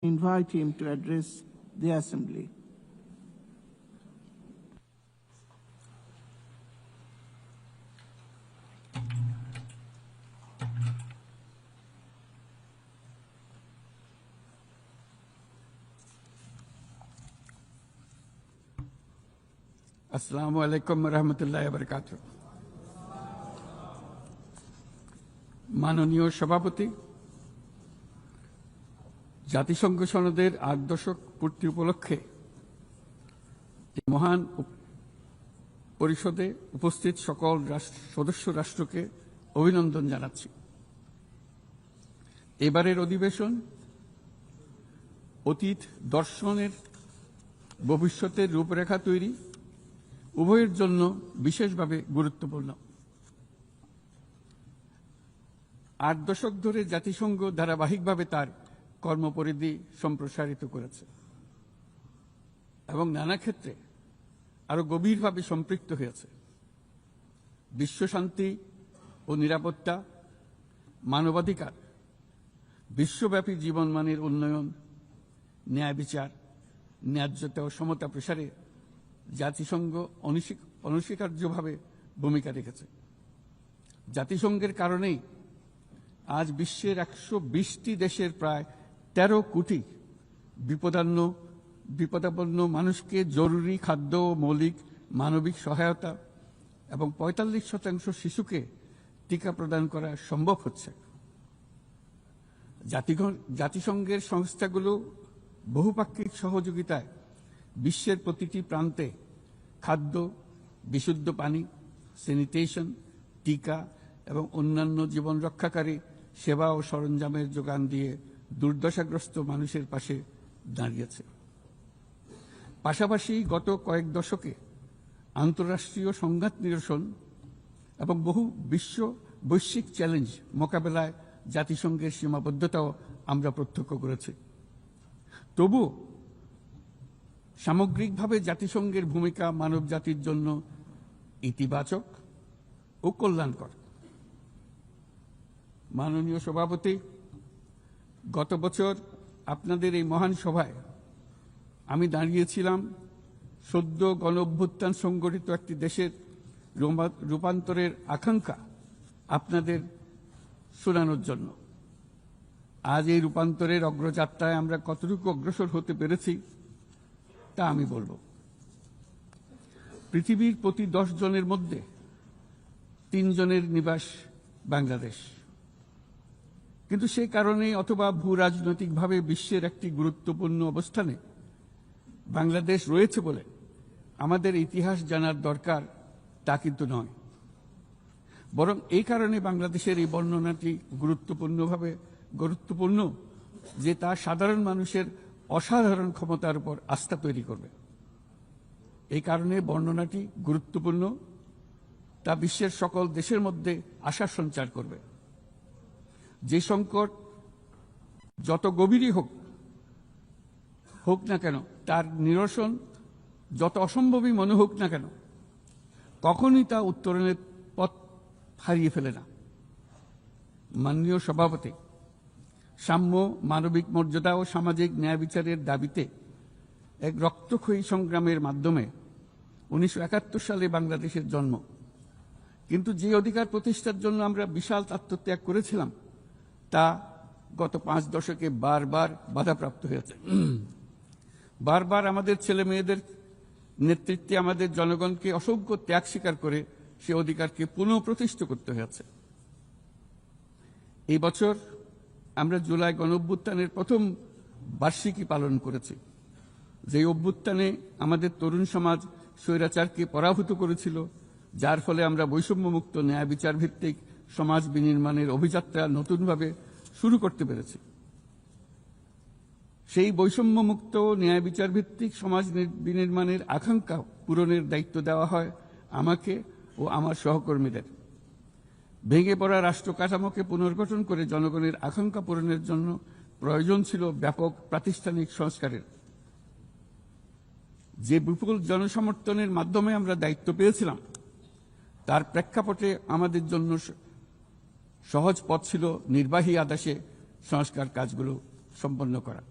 invite him to address the Assembly. আসসালামু আলাইকুম রহমতুল্লাহি ওয়া বারাকাতুহু। মাননীয় সভাপতি, জাতিসংঘ সনদের ৮ দশক পূর্তি উপলক্ষে এই মহান পরিষদে উপস্থিত সকল সদস্য রাষ্ট্রকে অভিনন্দন জানাচ্ছি। এবারের অধিবেশন অতীত দর্শনের ভবিষ্যতের রূপরেখা তৈরি উভয়ের জন্য বিশেষভাবে গুরুত্বপূর্ণ। ৮ দশক ধরে জাতিসংঘ ধারাবাহিকভাবে তার কর্মপরিধি সম্প্রসারিত করেছে এবং নানা ক্ষেত্রে আরো গভীরভাবে সম্পৃক্ত হয়েছে। বিশ্বশান্তি ও নিরাপত্তা, মানবাধিকার, বিশ্বব্যাপী জীবনমানের উন্নয়ন, ন্যায় বিচার, ন্যায্যতা ও সমতা প্রসারে জাতিসংঘ অনস্বীকার্যভাবে ভূমিকা রেখেছে। জাতিসংঘের কারণেই আজ বিশ্বের ১২০টি দেশের প্রায় ১৩ কোটি বিপদাপন্ন মানুষকে জরুরি খাদ্য ও মৌলিক মানবিক সহায়তা এবং ৪৫% শিশুকে টিকা প্রদান করা সম্ভব হচ্ছে। জাতিসংঘের সংস্থাগুলো বহুপাক্ষিক সহযোগিতায় বিশ্বের প্রতিটি প্রান্তে খাদ্য, বিশুদ্ধ পানি, স্যানিটেশন, টিকা এবং অন্যান্য জীবন রক্ষাকারী সেবা ও সরঞ্জামের যোগান দিয়ে দুর্দশাগ্রস্ত মানুষের পাশে দাঁড়িয়েছে। পাশাপাশি গত কয়েক দশকে আন্তঃরাষ্ট্রীয় সংঘাত নিরসন এবং বহু বৈশ্বিক চ্যালেঞ্জ মোকাবেলায় জাতিসংঘের সীমাবদ্ধতাও আমরা প্রত্যক্ষ করেছি। তবু সামগ্রিকভাবে জাতিসংঘের ভূমিকা মানবজাতির জন্য ইতিবাচক ও কল্যাণকর। মাননীয় সভাপতি, গত বছর আপনাদের এই মহান সভায় আমি দাঁড়িয়েছিলাম সদ্য গণঅভ্যুত্থান সংগঠিত একটি দেশের রূপান্তরের আকাঙ্ক্ষা আপনাদের শোনানোর জন্য। আজ এই রূপান্তরের অগ্রযাত্রায় আমরা কতটুকু অগ্রসর হতে পেরেছি তা আমি বলবো। পৃথিবীর প্রতি 10 জনের মধ্যে 3 জনের নিবাস বাংলাদেশ, কিন্তু সেই কারণে অথবা ভূ রাজনৈতিকভাবে বিশ্বের একটি গুরুত্বপূর্ণ অবস্থানে বাংলাদেশ রয়েছে বলে আমাদের ইতিহাস জানার দরকার তা কিন্তু নয়, বরং এই কারণে বাংলাদেশের এই বর্ণনাটি গুরুত্বপূর্ণ যে তা সাধারণ মানুষের অসাধারণ ক্ষমতার উপর আস্থা তৈরি করবে। এই কারণে বর্ণনাটি গুরুত্বপূর্ণ, তা বিশ্বের সকল দেশের মধ্যে আশার সঞ্চার করবে। যে সংকট যত গভীরই হোক না কেন, তার নিরসন যত অসম্ভবই মনে হোক না কেন, কখনই তা উত্তরণের পথ হারিয়ে ফেলে না। মাননীয় সভাপতি, সাম্য, মানবিক মর্যাদা ও সামাজিক ন্যায় বিচারের দাবিতে এক রক্তক্ষয়ী সংগ্রামের মাধ্যমে ১৯৭১ সালে বাংলাদেশের জন্ম। কিন্তু যে অধিকার প্রতিষ্ঠার জন্য আমরা বিশাল আত্মত্যাগ করেছিলাম তা গত 5 দশকে বারবার বাধাপ্রাপ্ত হয়েছে। বারবার আমাদের ছেলে মেয়েদের নেতৃত্বে আমাদের জনগণকে অসংখ্য ত্যাগ স্বীকার করে সে অধিকারকে পুনঃপ্রতিষ্ঠা করতে হয়েছে। এই বছর আমরা জুলাই গণঅভ্যুত্থানের প্রথম বার্ষিকী পালন করেছি, যে অভ্যুত্থানে আমাদের তরুণ সমাজ স্বৈরাচারকে পরাভূত করেছিল, যার ফলে আমরা বৈষম্যমুক্ত ন্যায় বিচার ভিত্তিক সমাজ বিনির্মাণের অভিযাত্রা নতুনভাবে শুরু করতে পেরেছি। সেই বৈষম্যমুক্ত ন্যায় বিচার ভিত্তিক সমাজ বিনির্মাণের আকাঙ্ক্ষা পূরণের দায়িত্ব দেওয়া হয় আমাকে ও আমার সহকর্মীদের। ভেঙে পড়া রাষ্ট্র কাঠামোকে পুনর্গঠন করে জনগণের আকাঙ্ক্ষা পূরণের জন্য প্রয়োজন ছিল ব্যাপক প্রাতিষ্ঠানিক সংস্কারের। যে বিপুল জনসমর্থনের মাধ্যমে আমরা দায়িত্ব পেয়েছিলাম, তার প্রেক্ষাপটে আমাদের জন্য সহজ পথ ছিল নির্বাহী আদেশে সংস্কার কাজগুলো সম্পন্ন করা।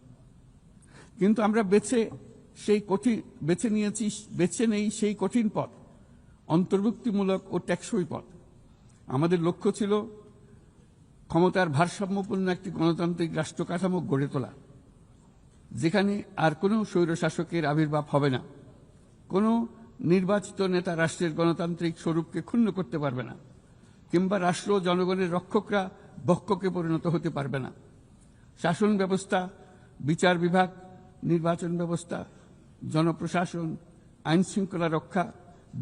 কিন্তু আমরা বেছে নেই সেই কঠিন পথ, অন্তর্ভুক্তিমূলক ও টেকসই পথ। আমাদের লক্ষ্য ছিল ক্ষমতার ভারসাম্যপূর্ণ একটি গণতান্ত্রিক রাষ্ট্র কাঠামো গড়ে তোলা, যেখানে আর কোনো স্বৈরশাসকের আবির্ভাব হবে না, কোনো নির্বাচিত নেতা রাষ্ট্রের গণতান্ত্রিক স্বরূপকে ক্ষুণ্ণ করতে পারবে না, কিংবা রাষ্ট্র জনগণের রক্ষকরা ভক্ষকে পরিণত হতে পারবে না। শাসন ব্যবস্থা, বিচার বিভাগ, নির্বাচন ব্যবস্থা, জনপ্রশাসন, আইন শৃঙ্খলা রক্ষা,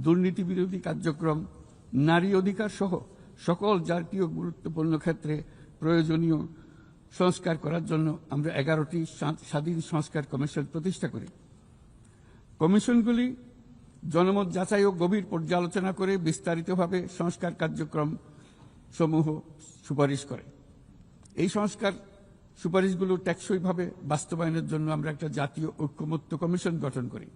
দুর্নীতি বিরোধী কার্যক্রম, নারী অধিকার সহ সকল জাতীয় গুরুত্বপূর্ণ ক্ষেত্রে প্রয়োজনীয় সংস্কার করার জন্য আমরা 11টি স্বাধীন সংস্কার কমিশন প্রতিষ্ঠা করি। কমিশনগুলি জনমত যাচাই ও গভীর পর্যালোচনা করে বিস্তারিতভাবে সংস্কার কার্যক্রম সমূহ সুপারিশ করে। এই সংস্কার সুপারিশগুলো টেকসইভাবে বাস্তবায়নের জন্য আমরা একটা জাতীয় ঐক্যমত্য কমিশন গঠন করি,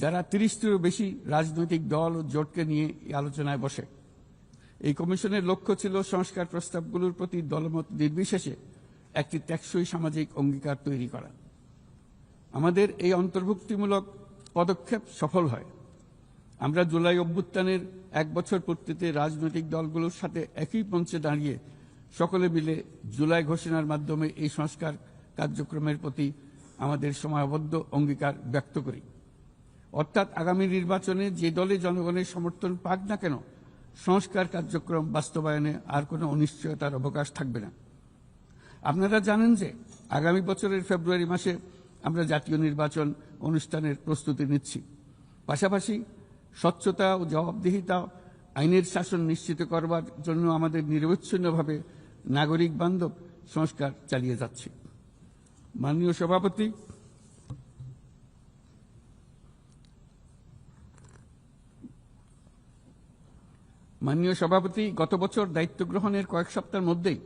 যারা 30টিরও বেশি রাজনৈতিক দল ও জোটকে নিয়ে এই আলোচনায় বসে। এই কমিশনের লক্ষ্য ছিল সংস্কার প্রস্তাবগুলোর প্রতি দলমত নির্বিশেষে একটি টেকসই সামাজিক অঙ্গীকার তৈরি করা। আমাদের এই অন্তর্ভুক্তিমূলক পদক্ষেপ সফল হয়। আমরা জুলাই অভ্যুত্থানের 1 বছর পূর্তিতে রাজনৈতিক দলগুলোর সাথে একই মঞ্চে দাঁড়িয়ে সকলে মিলে জুলাই ঘোষণার মাধ্যমে এই সংস্কার কার্যক্রমের প্রতি আমাদের সময়াবদ্ধ অঙ্গীকার ব্যক্ত করি। অর্থাৎ আগামী নির্বাচনে যে দলে জনগণের সমর্থন পাক না কেন, সংস্কার কার্যক্রম বাস্তবায়নে আর কোনো অনিশ্চয়তার অবকাশ থাকবে না। আপনারা জানেন যে আগামী বছরের ফেব্রুয়ারি মাসে আমরা জাতীয় নির্বাচন অনুষ্ঠানের প্রস্তুতি নিচ্ছি। পাশাপাশি স্বচ্ছতা ও জবাবদিহিতা, আইনের শাসন নিশ্চিত করবার জন্য আমাদের নিরবচ্ছিন্নভাবে নাগরিক বান্ধব সংস্কার চালিয়ে যাচ্ছি। মাননীয় সভাপতি, গত বছর দায়িত্ব গ্রহণের কয়েক সপ্তাহের মধ্যেই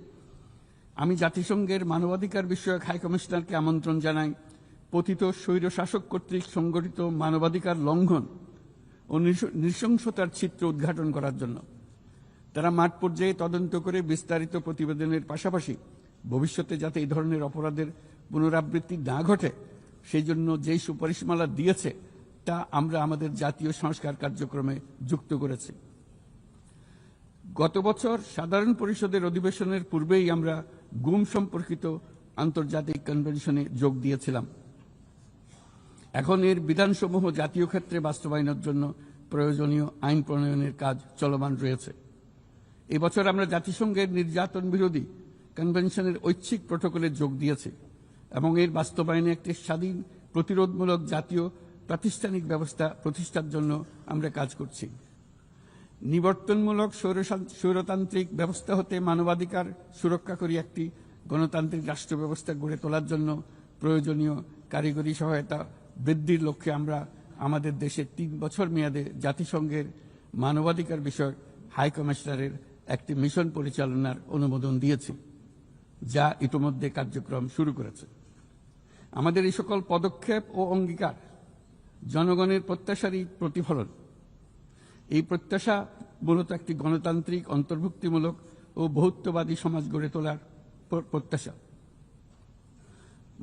আমি জাতিসংঘের মানবাধিকার বিষয়ক হাই কমিশনারকে আমন্ত্রণ জানাই পতিত স্বৈরশাসক কর্তৃক সংগঠিত মানবাধিকার লঙ্ঘন ও নৃশংসতার চিত্র উদ্ঘাটন করার জন্য। তারা মাঠ পর্যায়ে তদন্ত করে বিস্তারিত প্রতিবেদনের পাশাপাশি ভবিষ্যতে যাতে এই ধরনের অপরাধের পুনরাবৃত্তি না ঘটে সেই জন্য যেই সুপারিশমালা দিয়েছে তা আমরা আমাদের জাতীয় সংস্কার কার্যক্রমে যুক্ত করেছি। গত বছর সাধারণ পরিষদের অধিবেশনের পূর্বেই আমরা গুম সম্পর্কিত আন্তর্জাতিক কনভেনশনে যোগ দিয়েছিলাম। এখন এর বিধানসমূহ জাতীয় ক্ষেত্রে বাস্তবায়নের জন্য প্রয়োজনীয় আইন প্রণয়নের কাজ চলমান রয়েছে। এবছর আমরা জাতিসংঘের নির্যাতন বিরোধী কনভেনশনের ঐচ্ছিক প্রটোকলে যোগ দিয়েছি এবং এর বাস্তবায়নে একটি স্বাধীন প্রতিরোধমূলক জাতীয় প্রাতিষ্ঠানিক ব্যবস্থা প্রতিষ্ঠার জন্য আমরা কাজ করছি। নিবর্তনমূলক স্বৈরতান্ত্রিক ব্যবস্থা হতে মানবাধিকার সুরক্ষাকারী একটি গণতান্ত্রিক রাষ্ট্র ব্যবস্থা গড়ে তোলার জন্য প্রয়োজনীয় কারিগরি সহায়তা বৃদ্ধির লক্ষ্যে আমরা আমাদের দেশে 3 বছর মেয়াদে জাতিসংঘের মানবাধিকার বিষয়ক হাই কমিশনারের একটি মিশন পরিচালনার অনুমোদন দিয়েছি, যা ইতিমধ্যে কার্যক্রম শুরু করেছে। আমাদের এই সকল পদক্ষেপ ও অঙ্গীকার জনগণের প্রত্যাশারই প্রতিফলন। এই প্রত্যাশা মূলত একটি গণতান্ত্রিক, অন্তর্ভুক্তিমূলক ও বহুত্ববাদী সমাজ গড়ে তোলার প্রত্যাশা।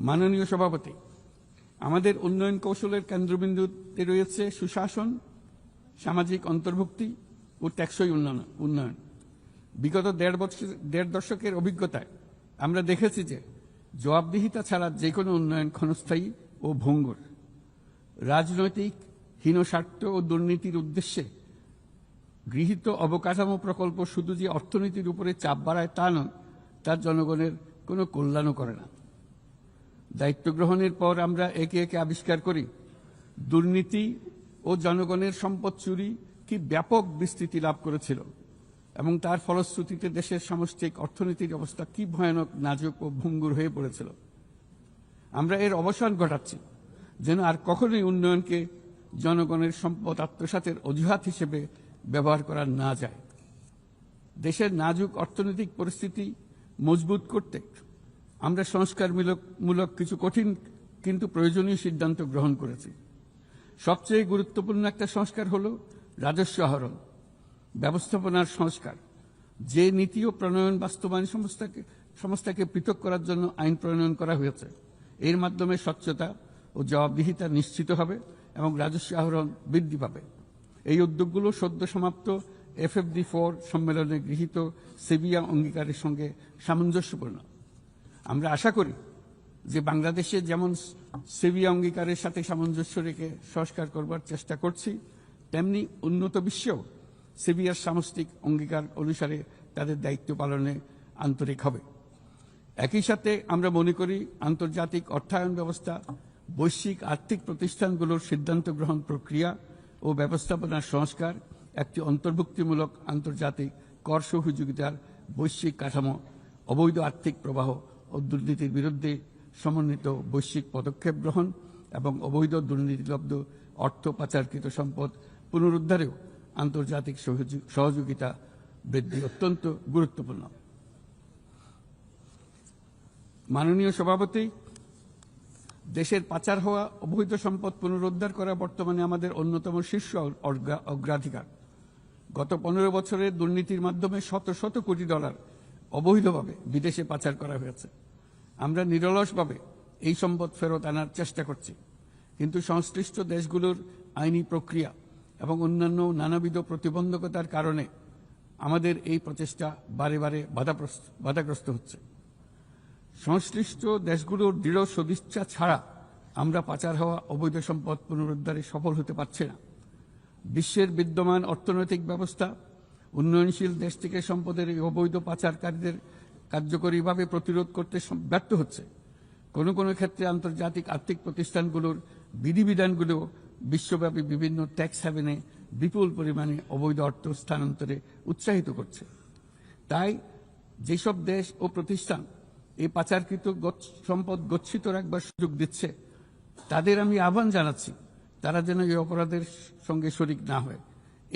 মাননীয় সভাপতি, আমাদের উন্নয়ন কৌশলের কেন্দ্রবিন্দুতে রয়েছে সুশাসন, সামাজিক অন্তর্ভুক্তি ও টেকসই উন্নয়ন। বিগত 1.5 দশকের অভিজ্ঞতায় আমরা দেখেছি যে জবাবদিহিতা ছাড়া যে কোনো উন্নয়ন ক্ষণস্থায়ী ও ভঙ্গুর। রাজনৈতিক হীনস্বার্থ ও দুর্নীতির উদ্দেশ্যে গৃহীত অবকাঠামো প্রকল্প শুধু যে অর্থনীতির উপরে চাপ বাড়ায় তা নয়, তার জনগণের কোনো কল্যাণও করে না। দায়িত্ব গ্রহণের পর আমরা একে একে আবিষ্কার করি দুর্নীতি ও জনগণের সম্পদ চুরি কি ব্যাপক বিস্তৃতি লাভ করেছিল এবং তার ফলশ্রুতিতে দেশের সামষ্টিক অর্থনীতির অবস্থা কি ভয়ানক, নাজুক ও ভঙ্গুর হয়ে পড়েছিল। আমরা এর অবসান ঘটাচ্ছি যেন আর কখনোই উন্নয়নকে জনগণের সম্পদ আত্মসাতের অজুহাত হিসেবে ব্যবহার করা না যায়। দেশের নাজুক অর্থনৈতিক পরিস্থিতি মজবুত করতে আমরা সংস্কারমূলক কিছু কঠিন কিন্তু প্রয়োজনীয় সিদ্ধান্ত গ্রহণ করেছি। সবচেয়ে গুরুত্বপূর্ণ একটা সংস্কার হলো রাজস্ব আহরণ ব্যবস্থাপনার সংস্কার। যে নীতি ও প্রণয়ন বাস্তবায়ন সংস্থাকে পৃথক করার জন্য আইন প্রণয়ন করা হয়েছে, এর মাধ্যমে স্বচ্ছতা ও জবাবদিহিতা নিশ্চিত হবে এবং রাজস্ব আহরণ বৃদ্ধি পাবে। এই উদ্যোগগুলো সদ্য সমাপ্ত FFD4 সম্মেলনে গৃহীত সেভিয়া অঙ্গীকারের সঙ্গে সামঞ্জস্যপূর্ণ। আমরা আশা করি যে বাংলাদেশে যেমন সেভিয়া অঙ্গীকারের সাথে সামঞ্জস্য রেখে সংস্কার করবার চেষ্টা করছি, তেমনি উন্নত বিশ্বেও সেভিয়ার সামষ্টিক অঙ্গীকার অনুসারে তাদের দায়িত্ব পালনে আন্তরিক হবে। একই সাথে আমরা মনে করি আন্তর্জাতিক অর্থায়ন ব্যবস্থা, বৈশ্বিক আর্থিক প্রতিষ্ঠানগুলোর সিদ্ধান্ত গ্রহণ প্রক্রিয়া ও ব্যবস্থাপনার সংস্কার, একটি অন্তর্ভুক্তিমূলক আন্তর্জাতিক কর সহযোগিতার বৈশ্বিক কাঠামো, অবৈধ আর্থিক প্রবাহ ও দুর্নীতির বিরুদ্ধে সমন্বিত বৈশ্বিক পদক্ষেপ গ্রহণ এবং অবৈধ দুর্নীতিলব্ধ অর্থ পাচারকৃত সম্পদ পুনরুদ্ধারেও আন্তর্জাতিক সহযোগিতা বৃদ্ধি অত্যন্ত গুরুত্বপূর্ণ। মাননীয় সভাপতি, দেশের পাচার হওয়া অবৈধ সম্পদ পুনরুদ্ধার করা বর্তমানে আমাদের অন্যতম শীর্ষ অগ্রাধিকার। গত 15 বছরে দুর্নীতির মাধ্যমে শত শত কোটি ডলার অবৈধভাবে বিদেশে পাচার করা হয়েছে। আমরা নিরলসভাবে এই সম্পদ ফেরত আনার চেষ্টা করছি, কিন্তু সংশ্লিষ্ট দেশগুলোর আইনি প্রক্রিয়া এবং অন্যান্য নানাবিধ প্রতিবন্ধকতার কারণে আমাদের এই প্রচেষ্টা বারে বারে বাধাগ্রস্ত হচ্ছে। সংশ্লিষ্ট দেশগুলোর দৃঢ় সদিচ্ছা ছাড়া আমরা পাচার হওয়া অবৈধ সম্পদ পুনরুদ্ধারে সফল হতে পারছি না। বিশ্বের বিদ্যমান অর্থনৈতিক ব্যবস্থা উন্নয়নশীল দেশ থেকে সম্পদের এই অবৈধ পাচারকারীদের কার্যকরীভাবে প্রতিরোধ করতে ব্যর্থ হচ্ছে। কোনো কোনো ক্ষেত্রে আন্তর্জাতিক আর্থিক প্রতিষ্ঠানগুলোর বিধিবিধানগুলো বিশ্বব্যাপী বিভিন্ন ট্যাক্স হ্যাভেনে বিপুল পরিমাণে অবৈধ অর্থ স্থানান্তরে উৎসাহিত করছে। তাই যেসব দেশ ও প্রতিষ্ঠান এই পাচারকৃত সম্পদ গচ্ছিত রাখবার সুযোগ দিচ্ছে, তাদের আমি আহ্বান জানাচ্ছি তারা যেন এই অপরাধের সঙ্গে শরিক না হয়।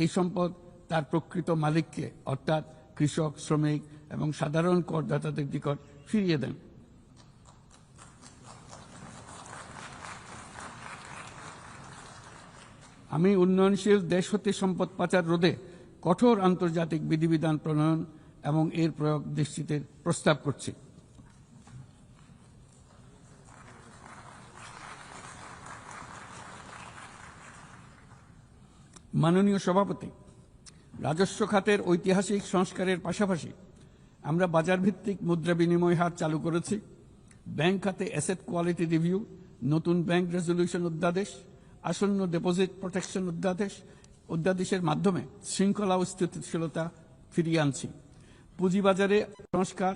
এই সম্পদ তার প্রকৃত মালিককে অর্থাৎ কৃষক, শ্রমিক এবং সাধারণ করদাতাদের নিকট ফিরিয়ে দেন। আমি উন্নয়নশীল দেশ হতে সম্পদ পাচার রোধে কঠোর আন্তর্জাতিক বিধিবিধান প্রণয়ন এবং এর প্রয়োগ নিশ্চিতের প্রস্তাব করছি। মাননীয় সভাপতি, রাজস্ব খাতের ঐতিহাসিক সংস্কারের পাশাপাশি আমরা বাজারভিত্তিক মুদ্রা বিনিময় হার চালু করেছি। ব্যাংক খাতে অ্যাসেট কোয়ালিটি রিভিউ, নতুন ব্যাংক রেজলিউশন অধ্যাদেশ, আসন্ন ডিপোজিট প্রোটেকশন অধ্যাদেশের মাধ্যমে শৃঙ্খলা ও স্থিতিশীলতা ফিরিয়ে আনছি। পুঁজিবাজারে সংস্কার,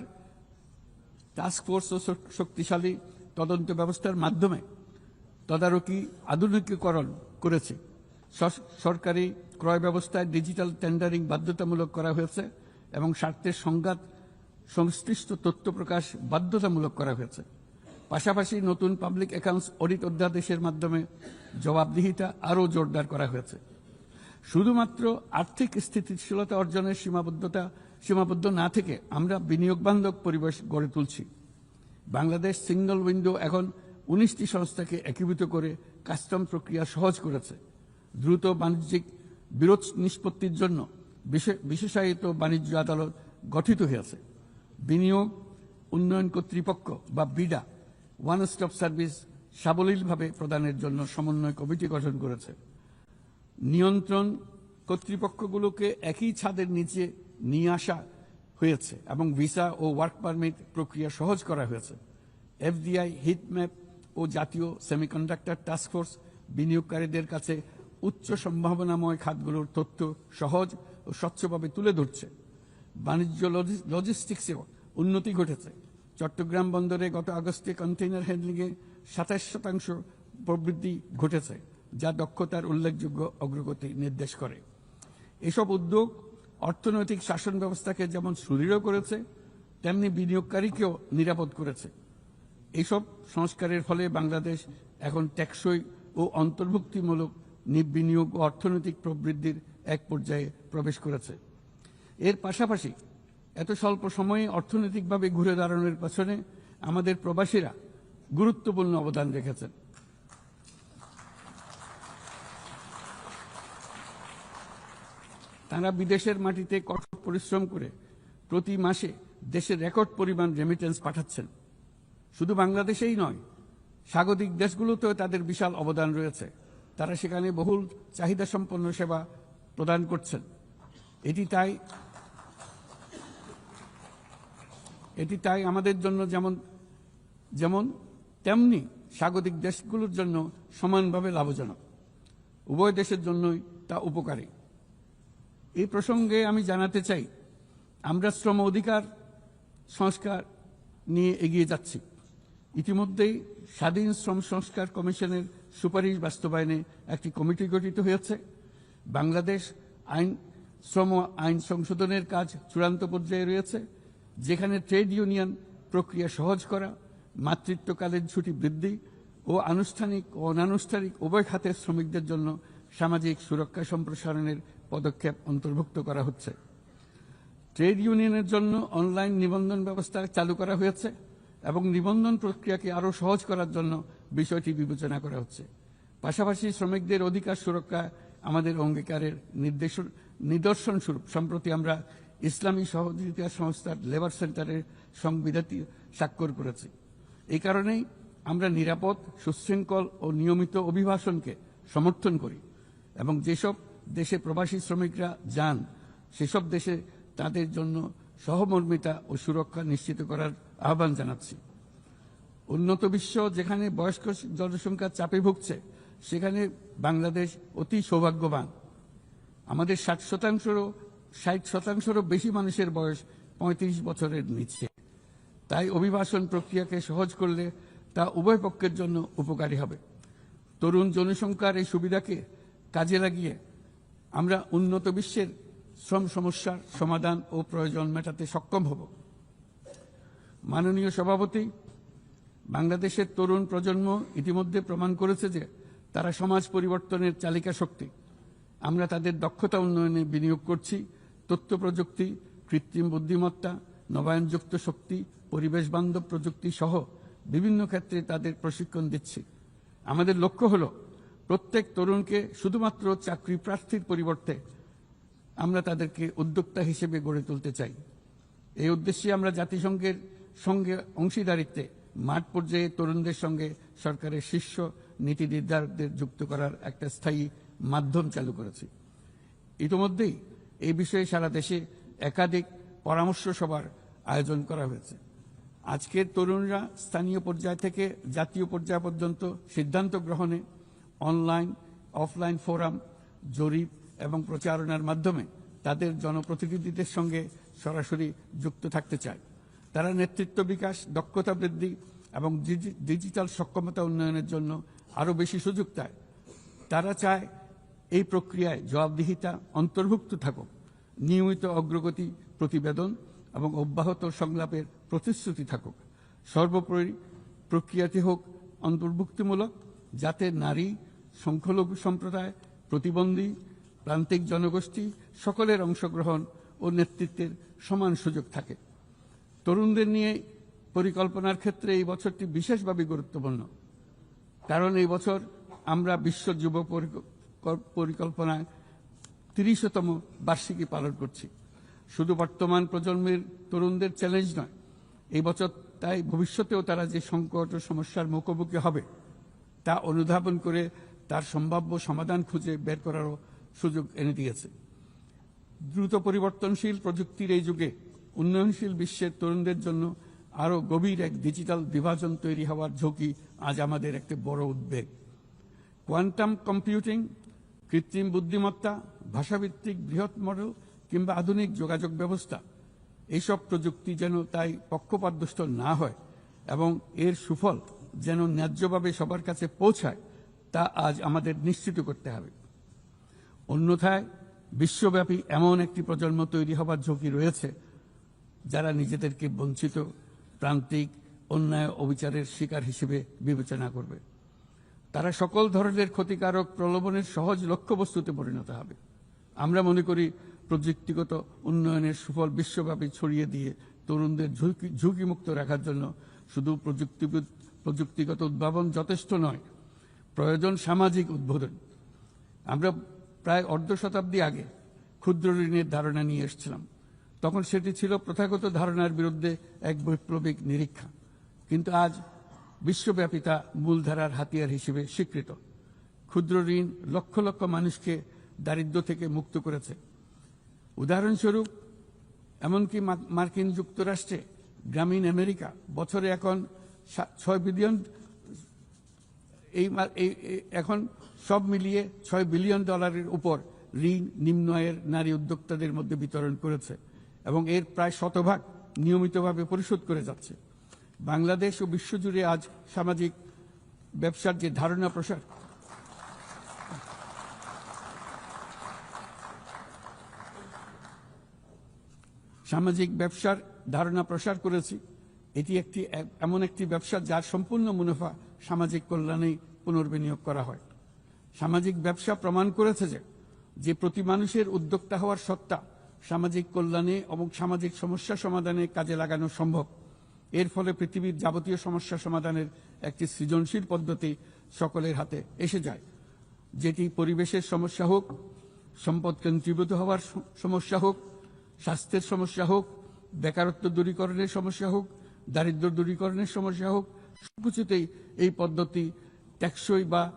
টাস্কফোর্স ও শক্তিশালী তদন্ত ব্যবস্থার মাধ্যমে তদারকি আধুনিকীকরণ করেছে। সরকারি ক্রয় ব্যবস্থায় ডিজিটাল টেন্ডারিং বাধ্যতামূলক করা হয়েছে এবং স্বার্থের সংঘাত সংশ্লিষ্ট তথ্য প্রকাশ বাধ্যতামূলক করা হয়েছে। পাশাপাশি নতুন পাবলিক অ্যাকাউন্টস অডিট অধ্যাদেশের মাধ্যমে জবাবদিহিতা আরও জোরদার করা হয়েছে। শুধুমাত্র আর্থিক স্থিতিশীলতা অর্জনের সীমাবদ্ধ না থেকে আমরা বিনিয়োগ বান্ধব পরিবেশ গড়ে তুলছি। বাংলাদেশ সিঙ্গল উইন্ডো এখন 19টি সংস্থাকে একীভূত করে কাস্টম প্রক্রিয়া সহজ করেছে। দ্রুত বাণিজ্যিক বিরোধ নিষ্পত্তির জন্য বিশেষায়িত বাণিজ্য আদালত গঠিত হয়েছে। বিনিয়োগ উন্নয়ন কর্তৃপক্ষ বা বিডা ওয়ান স্টপ সার্ভিস সাবলীলভাবে প্রদানের জন্য সমন্বয় কমিটি গঠন করেছে। নিয়ন্ত্রণ কর্তৃপক্ষগুলোকে একই ছাদের নিচে নিয়ে আসা হয়েছে এবং ভিসা ও ওয়ার্ক পারমিট প্রক্রিয়া সহজ করা হয়েছে। FDI, হিটম্যাপ ও জাতীয় সেমিকন্ডাক্টর টাস্কফোর্স বিনিয়োগকারীদের কাছে উচ্চ সম্ভাবনাময় খাতগুলোর তথ্য সহজ ও স্বচ্ছভাবে তুলে ধরছে। বাণিজ্য লজিস্টিক্সেও উন্নতি ঘটেছে। চট্টগ্রাম বন্দরে গত আগস্টে কন্টেইনার হ্যান্ডলিংয়ে 27% প্রবৃদ্ধি ঘটেছে, যা দক্ষতার উল্লেখযোগ্য অগ্রগতি নির্দেশ করে। এসব উদ্যোগ অর্থনৈতিক শাসন ব্যবস্থাকে যেমন সুদৃঢ় করেছে, তেমনি বিনিয়োগকারীকেও নিরাপদ করেছে। এইসব সংস্কারের ফলে বাংলাদেশ এখন টেকসই ও অন্তর্ভুক্তিমূলক বিনিয়োগ ও অর্থনৈতিক প্রবৃদ্ধির এক পর্যায়ে প্রবেশ করেছে। এর পাশাপাশি এত স্বল্প সময়ে অর্থনৈতিকভাবে ঘুরে দাঁড়ানোর পেছনে আমাদের প্রবাসীরা গুরুত্বপূর্ণ অবদান রেখেছেন। তারা বিদেশের মাটিতে কঠোর পরিশ্রম করে প্রতি মাসে দেশে রেকর্ড পরিমাণ রেমিটেন্স পাঠাচ্ছেন। শুধু বাংলাদেশেই নয়, স্বাগতিক দেশগুলোতেও তাদের বিশাল অবদান রয়েছে। তারা সেখানে বহুল চাহিদা সম্পন্ন সেবা প্রদান করছেন। এটি তাই আমাদের জন্য যেমন তেমনি স্বাগতিক দেশগুলোর জন্য সমানভাবে লাভজনক। উভয় দেশের জন্যই তা উপকারী। এই প্রসঙ্গে আমি জানাতে চাই, আমরা শ্রম অধিকার সংস্কার নিয়ে এগিয়ে যাচ্ছি। ইতিমধ্যেই স্বাধীন শ্রম সংস্কার কমিশনের সুপারিশ বাস্তবায়নে একটি কমিটি গঠিত হয়েছে। বাংলাদেশ শ্রম আইন সংশোধনের কাজ চূড়ান্ত পর্যায়ে রয়েছে, যেখানে ট্রেড ইউনিয়ন প্রক্রিয়া সহজ করা, মাতৃত্বকালীন ছুটি বৃদ্ধি ও আনুষ্ঠানিক ও অনানুষ্ঠানিক উভয় খাতের শ্রমিকদের জন্য সামাজিক সুরক্ষা সম্প্রসারণের পদক্ষেপ অন্তর্ভুক্ত করা হচ্ছে। ট্রেড ইউনিয়নের জন্য অনলাইন নিবন্ধন ব্যবস্থা চালু করা হয়েছে এবং নিবন্ধন প্রক্রিয়াকে আরও সহজ করার জন্য বিষয়টি বিবেচনা করা হচ্ছে। পাশাপাশি শ্রমিকদের অধিকার সুরক্ষা আমাদের অঙ্গীকারের নিদর্শন স্বরূপ সম্প্রতি আমরা ইসলামী সহযোগিতা সংস্থার লেবার সেন্টারের সংবিধানটি স্বাক্ষর করেছি। এই কারণেই আমরা নিরাপদ, সুশৃঙ্খল ও নিয়মিত অভিবাসনকে সমর্থন করি এবং যেসব দেশে প্রবাসী শ্রমিকরা যান সেসব দেশে তাদের জন্য সহমর্মিতা ও সুরক্ষা নিশ্চিত করার আহ্বান জানাচ্ছি। উন্নত বিশ্ব যেখানে বয়স্ক জনসংখ্যার চাপে ভুগছে, সেখানে বাংলাদেশ অতি সৌভাগ্যবান। আমাদের 60শতাংশেরও বেশি মানুষের বয়স 35 বছরের নিচে। তাই অভিবাসন প্রক্রিয়াকে সহজ করলে তা উভয় পক্ষের জন্য উপকারী হবে। তরুণ জনসংখ্যার এই সুবিধাকে কাজে লাগিয়ে আমরা উন্নত বিশ্বের শ্রম সমস্যার সমাধান ও প্রয়োজন মেটাতে সক্ষম হব। মাননীয় সভাপতি, বাংলাদেশের তরুণ প্রজন্ম ইতিমধ্যে প্রমাণ করেছে যে তারা সমাজ পরিবর্তনের চালিকা শক্তি। আমরা তাদের দক্ষতা উন্নয়নে বিনিয়োগ করছি। তথ্য প্রযুক্তি, কৃত্রিম বুদ্ধিমত্তা, নবায়নযুক্ত শক্তি, পরিবেশ বান্ধব প্রযুক্তি সহ বিভিন্ন ক্ষেত্রে তাদের প্রশিক্ষণ দিচ্ছি। আমাদের লক্ষ্য হল প্রত্যেক তরুণকে শুধুমাত্র চাকরি প্রার্থীর পরিবর্তে আমরা তাদেরকে উদ্যোক্তা হিসেবে গড়ে তুলতে চাই। এই উদ্দেশ্যে আমরা জাতিসংঘের সঙ্গে অংশীদারিত্বে মাঠ পর্যায়ে তরুণদের সঙ্গে সরকারের শীর্ষ নীতি নির্ধারকদের যুক্ত করার একটা স্থায়ী মাধ্যম চালু করেছি। ইতিমধ্যেই এই বিষয়ে সারা দেশে একাধিক পরামর্শ সভার আয়োজন করা হয়েছে। আজকের তরুণরা স্থানীয় পর্যায় থেকে জাতীয় পর্যায় পর্যন্ত সিদ্ধান্ত গ্রহণে অনলাইন, অফলাইন ফোরাম, জরিপ এবং প্রচারণার মাধ্যমে তাদের জনপ্রতিনিধিদের সঙ্গে সরাসরি যুক্ত থাকতে চায়। তারা নেতৃত্ব বিকাশ, দক্ষতা বৃদ্ধি এবং ডিজিটাল সক্ষমতা উন্নয়নের জন্য আরও বেশি সুযোগ চায়। তারা চায় এই প্রক্রিয়ায় জবাবদিহিতা অন্তর্ভুক্ত থাকুক, নিয়মিত অগ্রগতি প্রতিবেদন এবং অব্যাহত সংলাপের প্রতিশ্রুতি থাকুক। সর্বোপরি প্রক্রিয়াটি হোক অন্তর্ভুক্তিমূলক, যাতে নারী, সংখ্যালঘু সম্প্রদায়, প্রতিবন্ধী, প্রান্তিক জনগোষ্ঠী সকলের অংশগ্রহণ ও নেতৃত্বের সমান সুযোগ থাকে। তরুণদের নিয়ে পরিকল্পনার ক্ষেত্রে এই বছরটি বিশেষভাবে গুরুত্বপূর্ণ, কারণ এই বছর আমরা বিশ্ব যুব পরিকল্পনায় 30তম বার্ষিকী পালন করছি। শুধু বর্তমান প্রজন্মের তরুণদের চ্যালেঞ্জ নয়, এই বছর তাই ভবিষ্যতেও তারা যে সংকট ও সমস্যার মুখোমুখি হবে তা অনুধাবন করে তার সম্ভাব্য সমাধান খুঁজে বের করারও সুযোগ এনে দিয়েছে। দ্রুত পরিবর্তনশীল প্রযুক্তির এই যুগে উন্নয়নশীল বিশ্বের তরুণদের জন্য আরও গভীর এক ডিজিটাল বিভাজন তৈরি হওয়ার ঝুঁকি আজ আমাদের একটি বড় উদ্বেগ। কোয়ান্টাম কম্পিউটিং, কৃত্রিম বুদ্ধিমত্তা, ভাষাভিত্তিক বৃহৎ মডেল কিংবা আধুনিক যোগাযোগ ব্যবস্থা, এইসব প্রযুক্তি যেন তাই পক্ষপাতদুষ্ট না হয় এবং এর সুফল যেন ন্যায্যভাবে সবার কাছে পৌঁছায়, তা আজ আমাদের নিশ্চিত করতে হবে। অন্যথায় বিশ্বব্যাপী এমন একটি প্রজন্ম তৈরি হবার ঝুঁকি রয়েছে যারা নিজেদেরকে বঞ্চিত, প্রান্তিক, অন্যায় অবিচারের শিকার হিসেবে বিবেচনা করবে। তারা সকল ধরনের ক্ষতিকারক প্রলোভনের সহজ লক্ষ্যবস্তুতে পরিণত হবে। আমরা মনে করি প্রযুক্তিগত উন্নয়নের সুফল বিশ্বব্যাপী ছড়িয়ে দিয়ে তরুণদের ঝুঁকিমুক্ত রাখার জন্য শুধু প্রযুক্তিগত উদ্ভাবন যথেষ্ট নয়, প্রয়োজন সামাজিক উদ্বোধন। আমরা প্রায় অর্ধ শতাব্দী আগে ক্ষুদ্র ঋণের ধারণা নিয়ে এসেছিলাম। তখন সেটি ছিল প্রথাগত ধারণার বিরুদ্ধে এক বৈপ্লবিক নিরীক্ষা। কিন্তু আজ বিশ্বব্যাপী তা মূলধারার হাতিয়ার হিসেবে স্বীকৃত। ক্ষুদ্র ঋণ লক্ষ লক্ষ মানুষকে দারিদ্র্য থেকে মুক্ত করেছে। উদাহরণস্বরূপ এমনকি মার্কিন যুক্তরাষ্ট্রে গ্রামীণ আমেরিকা বছরে এখন 6 বিলিয়ন, এখন সব মিলিয়ে $6 বিলিয়ন উপর ঋণ নিম্ন আয়ের নারী উদ্যোক্তাদের মধ্যে বিতরণ করেছে এবং এর প্রায় শতভাগ নিয়মিতভাবে পরিশোধ করে যাচ্ছে। বাংলাদেশ ও বিশ্বজুড়ে আজ সামাজিক ব্যবসার যে ধারণা প্রসার করেছি, এটি এমন একটি ব্যবসা যার সম্পূর্ণ মুনাফা সামাজিক কল্যাণে পুনর্বিনিয়োগ করা হয়। সামাজিক ব্যবসা প্রমাণ করেছে যে প্রতি মানুষের উদ্যোক্তা হওয়ার সত্তা সামাজিক কল্যাণে এবং সামাজিক সমস্যা সমাধানে কাজে লাগানো সম্ভব। এর ফলে পৃথিবীর যাবতীয় সমস্যা সমাধানের একটি সৃজনশীল পদ্ধতি সকলের হাতে এসে যায়, যেটি পরিবেশের সমস্যা হোক, সম্পদ কেন্দ্রীভূত হওয়ার সমস্যা হোক, স্বাস্থ্যের সমস্যা হোক, বেকারত্ব দূরীকরণের সমস্যা হোক, দারিদ্র্য দূরীকরণের সমস্যা হোক, সবকিছুতেই এই পদ্ধতি টেকসইভাবে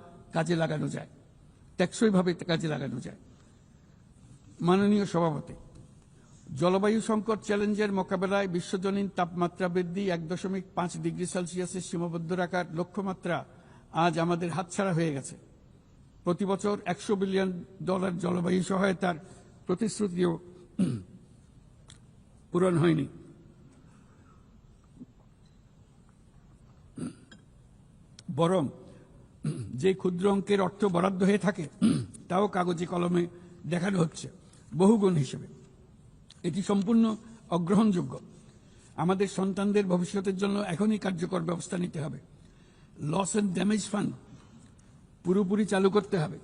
কাজে লাগানো যায়। মাননীয় সভাপতি, জলবায়ু সংকট চ্যালেঞ্জের মোকাবেলায় বিশ্বজনীন তাপমাত্রা বৃদ্ধি 1.5 ডিগ্রি সেলসিয়াসে সীমাবদ্ধ রাখার লক্ষ্যমাত্রা আজ আমাদের হাতছাড়া হয়ে গেছে। প্রতি বছর $100 বিলিয়ন জলবায়ু সহায়তার প্রতিশ্রুতিও পূরণ হয়নি। বরং যে ক্ষুদ্র অঙ্কের অর্থ বরাদ্দ হয়ে থাকে তাও কাগজে কলমে দেখানো হচ্ছে বহুগুণ হিসেবে। এটি সম্পূর্ণ অগ্রহণযোগ্য। আমাদের সন্তানদের ভবিষ্যতের জন্য এখনই কার্যকর ব্যবস্থা নিতে হবে। লস অ্যান্ড ড্যামেজ ফান্ড পুরোপুরি চালু করতে হবে।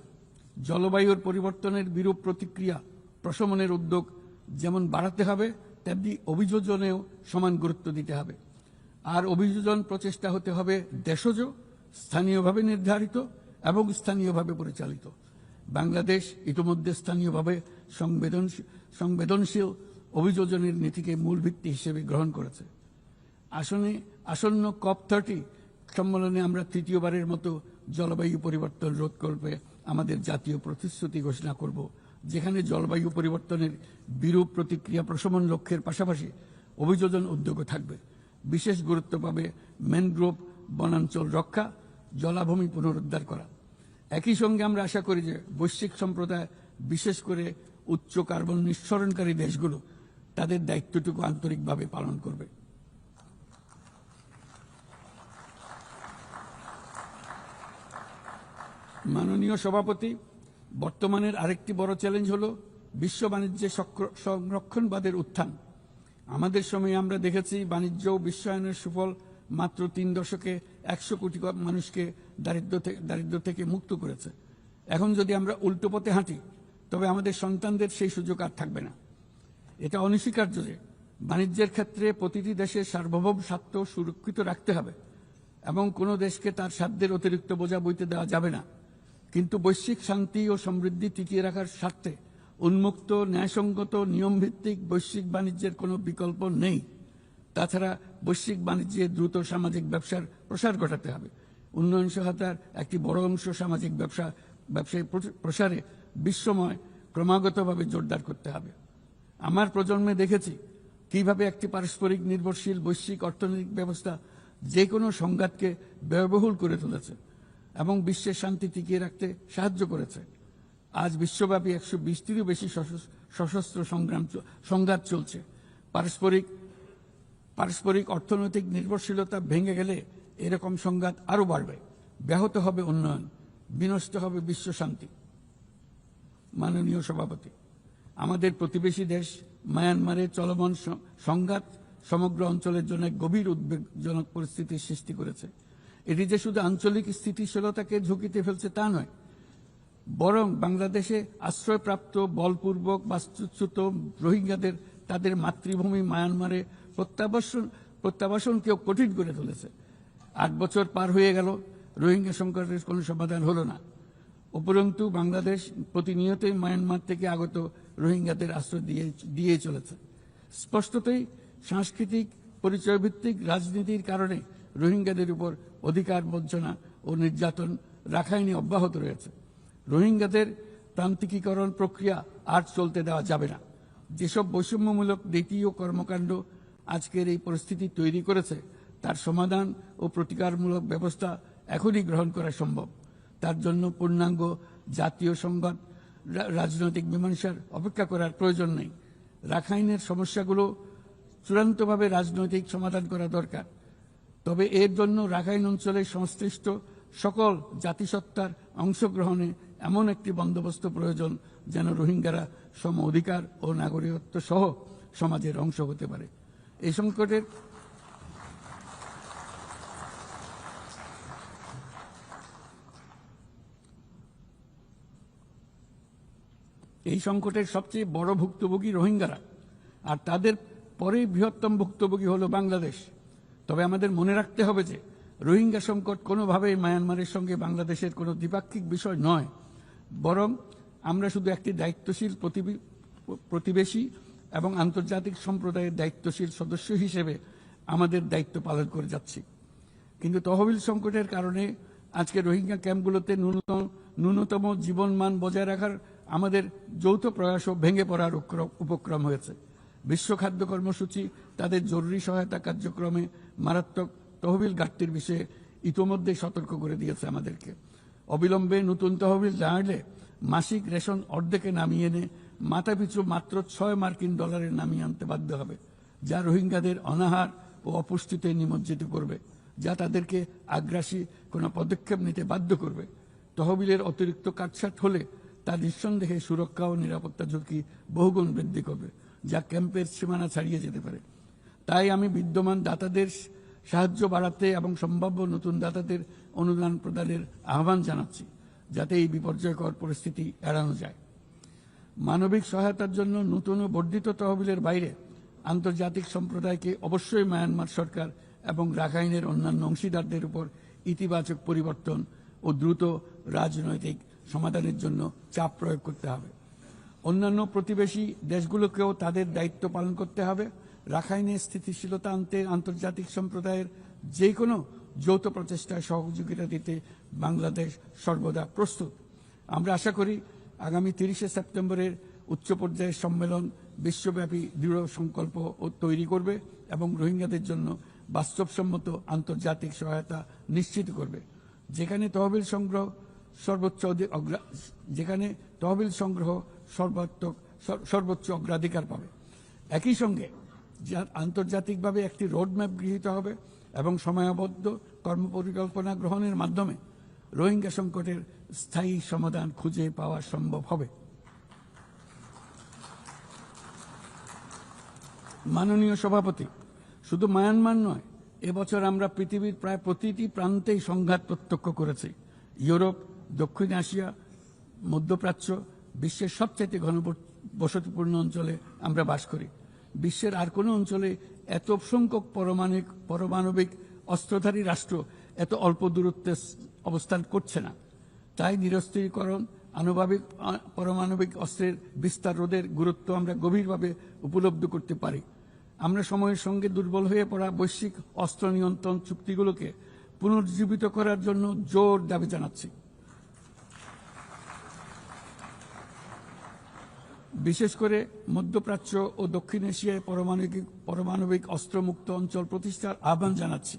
জলবায়ুর পরিবর্তনের বিরূপ প্রতিক্রিয়া প্রশমনের উদ্যোগ যেমন বাড়াতে হবে, তেমনি অভিযোজনেও সমান গুরুত্ব দিতে হবে। আর অভিযোজন প্রচেষ্টা হতে হবে দেশজ, স্থানীয়ভাবে নির্ধারিত এবং স্থানীয়ভাবে পরিচালিত। বাংলাদেশ ইতিমধ্যে স্থানীয়ভাবে সংবেদনশীল অভিযোজনের নীতিকে মূল ভিত্তি হিসেবে গ্রহণ করেছে। আসন্ন COP30 সম্মেলনে আমরা তৃতীয়বারের মতো জলবায়ু পরিবর্তন রোধকল্পে আমাদের জাতীয় প্রতিশ্রুতি ঘোষণা করব, যেখানে জলবায়ু পরিবর্তনের বিরূপ প্রতিক্রিয়া প্রশমন লক্ষ্যের পাশাপাশি অভিযোজন উদ্যোগও থাকবে। বিশেষ গুরুত্ব পাবে ম্যানগ্রোভ বনাঞ্চল রক্ষা, জলাভূমি পুনরুদ্ধার করা। একই সঙ্গে আমরা আশা করি যে বৈশ্বিক সম্প্রদায়, বিশেষ করে উচ্চ কার্বন নিঃসরণকারী দেশগুলো তাদের দায়িত্বটুকু আন্তরিকভাবে পালন করবে। মাননীয় সভাপতি, বর্তমানের আরেকটি বড় চ্যালেঞ্জ হলো বিশ্ব বাণিজ্যে সংরক্ষণবাদের উত্থান। আমাদের সময়ে আমরা দেখেছি বাণিজ্য ও বিশ্বায়নের সুফল মাত্র 3 দশকে 100 কোটি মানুষকে দারিদ্র্য থেকে মুক্ত করেছে। এখন যদি আমরা উল্টো পথে হাঁটি তবে আমাদের সন্তানদের সেই সুযোগ আর থাকবে না। এটা অনস্বীকার্য যে বাণিজ্যের ক্ষেত্রে প্রতিটি দেশের সার্বভৌম স্বার্থ সুরক্ষিত রাখতে হবে এবং কোনো দেশকে তার সাধ্যের অতিরিক্ত বোঝা বইতে দেওয়া যাবে না। কিন্তু বৈশ্বিক শান্তি ও সমৃদ্ধি টিকিয়ে রাখার স্বার্থে উন্মুক্ত, ন্যায়সঙ্গত, নিয়মভিত্তিক বৈশ্বিক বাণিজ্যের কোনো বিকল্প নেই। তাছাড়া বৈশ্বিক বাণিজ্যে দ্রুত সামাজিক ব্যবসার প্রসার ঘটাতে হবে। উন্নয়ন সহায়তার একটি বড় অংশ সামাজিক ব্যবসায় প্রসারে বিশ্বময় ক্রমাগতভাবে জোরদার করতে হবে। আমার প্রজন্মে দেখেছি কিভাবে একটি পারস্পরিক নির্ভরশীল বৈশ্বিক অর্থনৈতিক ব্যবস্থা যে কোনো সংঘাতকে ব্যয়বহুল করে তুলেছে এবং বিশ্বের শান্তি টিকিয়ে রাখতে সাহায্য করেছে। আজ বিশ্বব্যাপী 120টিরও বেশি সশস্ত্র সংঘাত চলছে। পারস্পরিক অর্থনৈতিক নির্ভরশীলতা ভেঙে গেলে এরকম সংঘাত আরও বাড়বে, ব্যাহত হবে উন্নয়ন, বিনষ্ট হবে বিশ্ব শান্তি। মাননীয় সভাপতি, আমাদের প্রতিবেশী দেশ মায়ানমারে চলমান সংঘাত সমগ্র অঞ্চলের জন্য গভীর উদ্বেগজনক পরিস্থিতির সৃষ্টি করেছে। এটি যে শুধু আঞ্চলিক স্থিতিশীলতাকে ঝুঁকিতে ফেলছে তা নয়, বরং বাংলাদেশে আশ্রয়প্রাপ্ত বলপূর্বক বাস্তুচ্যুত রোহিঙ্গাদের তাদের মাতৃভূমি মায়ানমারে প্রত্যাবাসনকেও কঠিন করে তুলেছে। 8 বছর পার হয়ে গেল, রোহিঙ্গা সংকটের কোনো সমাধান হলো না। উপরন্তু বাংলাদেশ প্রতিনিয়তই মায়ানমার থেকে আগত রোহিঙ্গাদের আশ্রয় দিয়ে চলেছে। স্পষ্টতই সাংস্কৃতিক পরিচয়ভিত্তিক রাজনীতির কারণে রোহিঙ্গাদের উপর অধিকার বঞ্চনা ও নির্যাতন রাখাইনে অব্যাহত রয়েছে। রোহিঙ্গাদের প্রান্তিকীকরণ প্রক্রিয়া আর চলতে দেওয়া যাবে না। যেসব বৈষম্যমূলক নীতি ও কর্মকাণ্ড আজকের এই পরিস্থিতি তৈরি করেছে, তার সমাধান ও প্রতিকারমূলক ব্যবস্থা এখনই গ্রহণ করা সম্ভব। তার জন্য পূর্ণাঙ্গ জাতীয় সংঘাত রাজনৈতিক মীমাংসার অপেক্ষা করার প্রয়োজন নেই। রাখাইনের সমস্যাগুলো চূড়ান্তভাবে রাজনৈতিক সমাধান করা দরকার। তবে এর জন্য রাখাইন অঞ্চলের সংশ্লিষ্ট সকল জাতিসত্তার অংশগ্রহণে এমন একটি বন্দোবস্ত প্রয়োজন যেন রোহিঙ্গারা সম অধিকার ও নাগরিকত্ব সহ সমাজের অংশ হতে পারে। এই সংকটের সবচেয়ে বড় ভুক্তভোগী রোহিঙ্গারা, আর তাদের পরে বৃহত্তম ভুক্তভোগী হলো বাংলাদেশ। তবে আমাদের মনে রাখতে হবে যে রোহিঙ্গা সংকট কোনোভাবেই মায়ানমারের সঙ্গে বাংলাদেশের কোনো দ্বিপাক্ষিক বিষয় নয়, বরং আমরা শুধু একটি দায়িত্বশীল প্রতিবেশী এবং আন্তর্জাতিক সম্প্রদায়ের দায়িত্বশীল সদস্য হিসেবে আমাদের দায়িত্ব পালন করে যাচ্ছি। কিন্তু তহবিল সংকটের কারণে আজকে রোহিঙ্গা ক্যাম্পগুলোতে ন্যূনতম জীবনমান বজায় রাখার আমাদের যৌথ প্রয়াসও ভেঙে পড়ার উপক্রম হয়েছে। বিশ্ব খাদ্য কর্মসূচি তাদের জরুরি সহায়তা কার্যক্রমে মারাত্মক তহবিল ঘাটতির বিষয়ে ইতোমধ্যে সতর্ক করে দিয়েছে আমাদেরকে। অবিলম্বে নতুন তহবিল জানালে মাসিক রেশন অর্ধেকে নামিয়ে এনে মাথাপিছু মাত্র $6 নামিয়ে আনতে বাধ্য হবে, যা রোহিঙ্গাদের অনাহার ও অপুষ্টিতে নিমজ্জিত করবে, যা তাদেরকে আগ্রাসী কোনো পদক্ষেপ নিতে বাধ্য করবে। তহবিলের অতিরিক্ত কাটছাট হলে তা নিঃসন্দেহে সুরক্ষা ও নিরাপত্তা ঝুঁকি বহুগুণ বৃদ্ধি করবে, যা ক্যাম্পের সীমানা ছাড়িয়ে যেতে পারে। তাই আমি বিদ্যমান দাতাদের সাহায্য বাড়াতে এবং সম্ভাব্য নতুন দাতাদের অনুদান প্রদানের আহ্বান জানাচ্ছি, যাতে এই বিপর্যয়কর পরিস্থিতি এড়ানো যায়। মানবিক সহায়তার জন্য নতুন ও বর্ধিত তহবিলের বাইরে আন্তর্জাতিক সম্প্রদায়কে অবশ্যই মায়ানমার সরকার এবং রাখাইনের অন্যান্য অংশীদারদের উপর ইতিবাচক পরিবর্তন ও দ্রুত রাজনৈতিক সমাধানের জন্য চাপ প্রয়োগ করতে হবে। অন্যান্য প্রতিবেশী দেশগুলোকেও তাদের দায়িত্ব পালন করতে হবে। রাখাইনে স্থিতিশীলতা আনতে আন্তর্জাতিক সম্প্রদায়ের যে কোনো যৌথ প্রচেষ্টায় সহযোগিতা দিতে বাংলাদেশ সর্বদা প্রস্তুত। আমরা আশা করি আগামী 30 সেপ্টেম্বরের উচ্চ পর্যায়ের সম্মেলন বিশ্বব্যাপী দৃঢ় সংকল্প তৈরি করবে এবং রোহিঙ্গাদের জন্য বাস্তবসম্মত আন্তর্জাতিক সহায়তা নিশ্চিত করবে, যেখানে তহবিল সংগ্রহ সর্বোচ্চ অগ্রাধিকার পাবে। একই সঙ্গে আন্তর্জাতিকভাবে একটি রোডম্যাপ গৃহীত হবে এবং সময়াবদ্ধ কর্মপরিকল্পনা গ্রহণের মাধ্যমে রোহিঙ্গা সংকটের স্থায়ী সমাধান খুঁজে পাওয়া সম্ভব হবে। মাননীয় সভাপতি, শুধু মায়ানমার নয়, এবছর আমরা পৃথিবীর প্রায় প্রতিটি প্রান্তেই সংঘাত প্রত্যক্ষ করেছি। ইউরোপ, দক্ষিণ এশিয়া, মধ্যপ্রাচ্য, বিশ্বের সবচেয়ে ঘনবসতিপূর্ণ অঞ্চলে আমরা বাস করি। বিশ্বের আর কোনো অঞ্চলে এত সংখ্যক পারমাণবিক অস্ত্রধারী রাষ্ট্র এত অল্প দূরত্বে অবস্থান করছে না। তাই নিরস্ত্রীকরণ, পারমাণবিক অস্ত্রের বিস্তার রোধের গুরুত্ব আমরা গভীরভাবে উপলব্ধি করতে পারি। আমরা সময়ের সঙ্গে দুর্বল হয়ে পড়া বৈশ্বিক অস্ত্র নিয়ন্ত্রণ চুক্তিগুলোকে পুনর্জীবিত করার জন্য জোর দাবি জানাচ্ছি। বিশেষ করে মধ্যপ্রাচ্য ও দক্ষিণ এশিয়ায় পারমাণবিক অস্ত্রমুক্ত অঞ্চল প্রতিষ্ঠার আহ্বান জানাচ্ছি।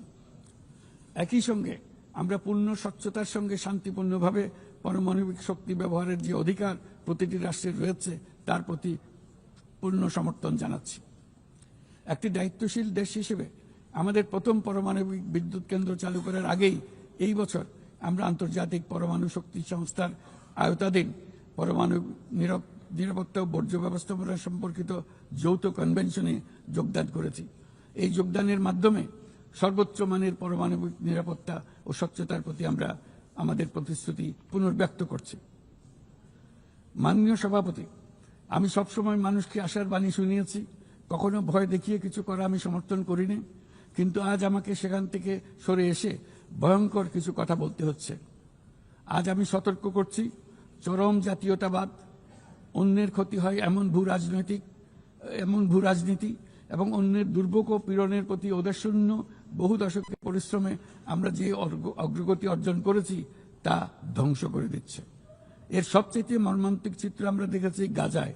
একই সঙ্গে আমরা পূর্ণ স্বচ্ছতার সঙ্গে শান্তিপূর্ণভাবে পারমাণবিক শক্তি ব্যবহারের যে অধিকার প্রতিটি রাষ্ট্রের রয়েছে তার প্রতি পূর্ণ সমর্থন জানাচ্ছি। একটি দায়িত্বশীল দেশ হিসেবে আমাদের প্রথম পারমাণবিক বিদ্যুৎ কেন্দ্র চালু করার আগেই এই বছর আমরা আন্তর্জাতিক পরমাণু শক্তি সংস্থার আওতাধীন পরমাণু নিরাপত্তা ও বর্জ্য ব্যবস্থাপনা সম্পর্কিত যৌথ কনভেনশনে যোগদান করেছি। এই যোগদানের মাধ্যমে সর্বোচ্চ মানের পারমাণবিক নিরাপত্তা ও স্বচ্ছতার প্রতি আমরা আমাদের প্রতিশ্রুতি পুনর্ব্যক্ত করছি। মাননীয় সভাপতি, আমি সবসময় মানুষকে আশার বাণী শুনিয়েছি, কখনো ভয় দেখিয়ে কিছু করা আমি সমর্থন করিনি, কিন্তু আজ আমাকে সেখান থেকে সরে এসে ভয়ঙ্কর কিছু কথা বলতে হচ্ছে। আজ আমি সতর্ক করছি, চরম জাতীয়তাবাদ, অন্যের ক্ষতি হয় এমন ভূ রাজনীতি এবং অন্যের দুর্ভোগ ও পীড়নের প্রতি ওদেশশূন্য বহু দশকের পরিশ্রমে আমরা যে অগ্রগতি অর্জন করেছি তা ধ্বংস করে দিচ্ছে। এর সবচেয়ে মর্মান্তিক চিত্র আমরা দেখেছি গাজায়।